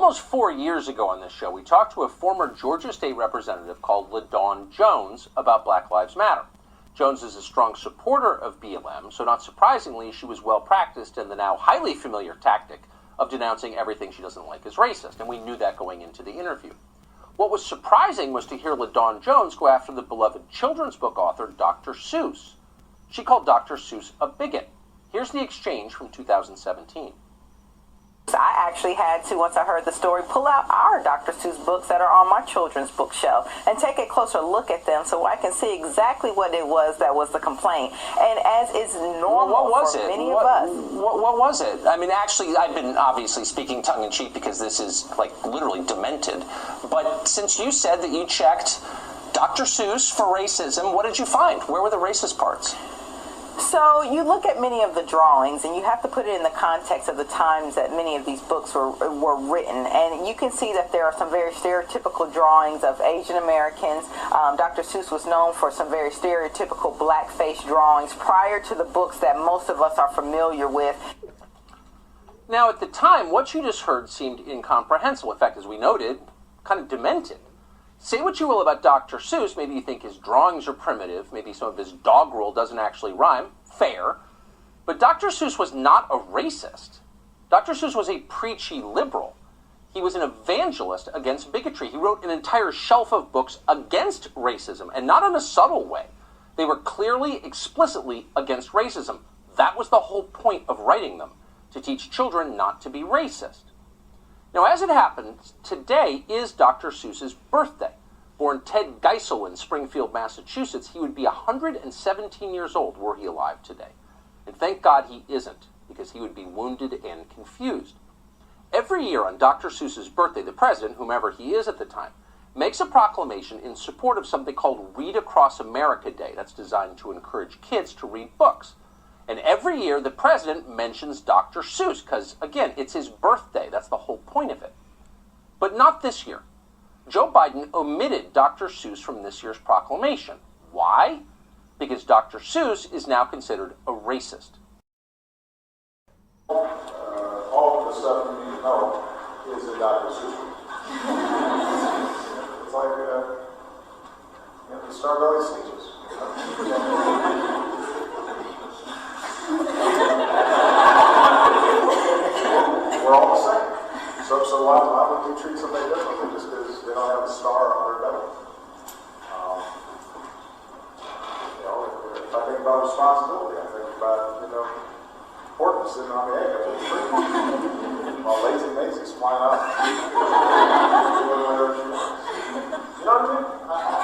Almost 4 years ago on this show, we talked to a former Georgia State representative called LaDawn Jones about Black Lives Matter. Jones is a strong supporter of BLM, so not surprisingly, she was well practiced in the now highly familiar tactic of denouncing everything she doesn't like as racist, and we knew that going into the interview. What was surprising was to hear LaDawn Jones go after the beloved children's book author Dr. Seuss. She called Dr. Seuss a bigot. Here's the exchange from 2017. I actually had to, once I heard the story, pull out our Dr. Seuss books that are on my children's bookshelf and take a closer look at them so I can see exactly what it was that was the complaint. And as is normal for many of us. What was it? I mean, actually, I've been obviously speaking tongue-in-cheek because this is, like, literally demented. But since you said that you checked Dr. Seuss for racism, what did you find? Where were the racist parts? So you look at many of the drawings, and you have to put it in the context of the times that many of these books were written. And you can see that there are some very stereotypical drawings of Asian Americans. Dr. Seuss was known for some very stereotypical blackface drawings prior to the books that most of us are familiar with. Now, at the time, what you just heard seemed incomprehensible. In fact, as we noted, kind of demented. Say what you will about Dr. Seuss, maybe you think his drawings are primitive, maybe some of his doggerel doesn't actually rhyme, fair, but Dr. Seuss was not a racist. Dr. Seuss was a preachy liberal. He was an evangelist against bigotry. He wrote an entire shelf of books against racism, and not in a subtle way. They were clearly, explicitly against racism. That was the whole point of writing them, to teach children not to be racist. Now, as it happens, today is Dr. Seuss's birthday. Born Ted Geisel in Springfield, Massachusetts, he would be 117 years old were he alive today. And thank God he isn't, because he would be wounded and confused. Every year on Dr. Seuss's birthday, the president, whomever he is at the time, makes a proclamation in support of something called Read Across America Day. That's designed to encourage kids to read books. And every year, the president mentions Dr. Seuss, because, again, it's his birthday. That's the whole point of it. But not this year. Joe Biden omitted Dr. Seuss from this year's proclamation. Why? Because Dr. Seuss is now considered a racist. All of the stuff you need to know is in Dr. Seuss. It's like, the Starbelly speeches. We're all the same. So why would we treat somebody differently just because they don't have a star on their medal? If I think about responsibility, I think about, Horton sitting on the egg up in the tree. While Lazy Maisie's flying out. You know what I mean?